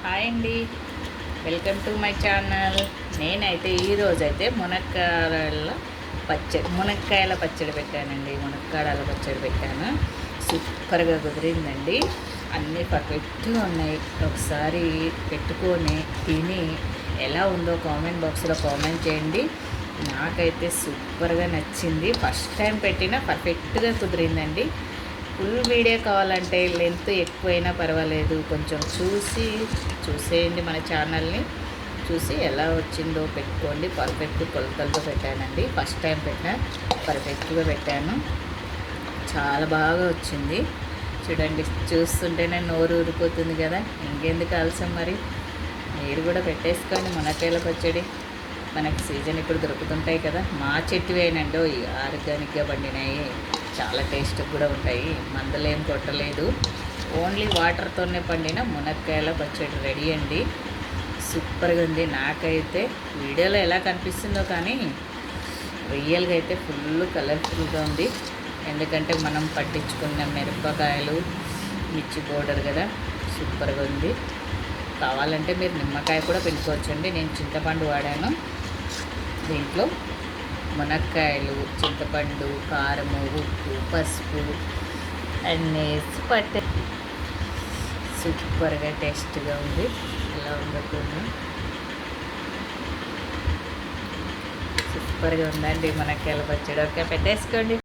Hi అండి, welcome to my channel. నేనైతే ఈరోజైతే మునక్కాయల పచ్చడి పెట్టానండి. మునక్కాడల పచ్చడి పెట్టాను. సూపర్గా కుదిరిందండి. అన్నీ పర్ఫెక్ట్గా ఉన్నాయి. ఒకసారి పెట్టుకొని తిని ఎలా ఉందో కామెంట్ బాక్స్లో కామెంట్ చేయండి. నాకైతే సూపర్గా నచ్చింది. ఫస్ట్ టైం పెట్టినా పర్ఫెక్ట్గా కుదిరిందండి. ఫుల్ వీడియో కావాలంటే లెంత్ ఎక్కువైనా పర్వాలేదు, కొంచెం చూసేయండి. మన ఛానల్ని చూసి ఎలా వచ్చిందో పెట్టుకోండి. పర్ఫెక్ట్ కొలతలతో పెట్టానండి. ఫస్ట్ టైం పర్ఫెక్ట్గా పెట్టాను. చాలా బాగా వచ్చింది. చూడండి, చూస్తుంటేనే నోరు ఊరిపోతుంది కదా. ఇంకెందుకు ఆలస్యం, మరి మీరు కూడా పెట్టేసుకోండి. మునక్కాయల పచ్చడి మనకి సీజన్ ఇప్పుడు దొరుకుతుంటాయి కదా. మా చెట్టువేనండి, ఆర్గానిక్గా పండినాయి. చాలా టేస్ట్ కూడా ఉంటాయి. మందులు ఏం కొట్టలేదు, ఓన్లీ వాటర్తోనే పండిన మునక్కాయల పచ్చడి రెడీ అండి. సూపర్గా ఉంది. నాకైతే వీడియోలో ఎలా కనిపిస్తుందో కానీ రియల్గా అయితే ఫుల్ కలర్ఫుల్గా ఉంది. ఎందుకంటే మనం పట్టించుకున్న మిరపకాయలు, మిర్చి పౌడర్ కదా, సూపర్గా ఉంది. కావాలంటే మీరు నిమ్మకాయ కూడా పెట్టుకోవచ్చండి. నేను చింతపండు వాడాను. దీంట్లో మునక్కాయలు, చింతపండు, కారము, ఉప్పు, పసుపు అన్నీ వేసి పట్టే సూపర్గా టేస్ట్గా ఉంది. ఎలా ఉందో కూడా సూపర్గా ఉందండి మునక్కాయల పచ్చడి. ఓకే, పెట్టేసుకోండి.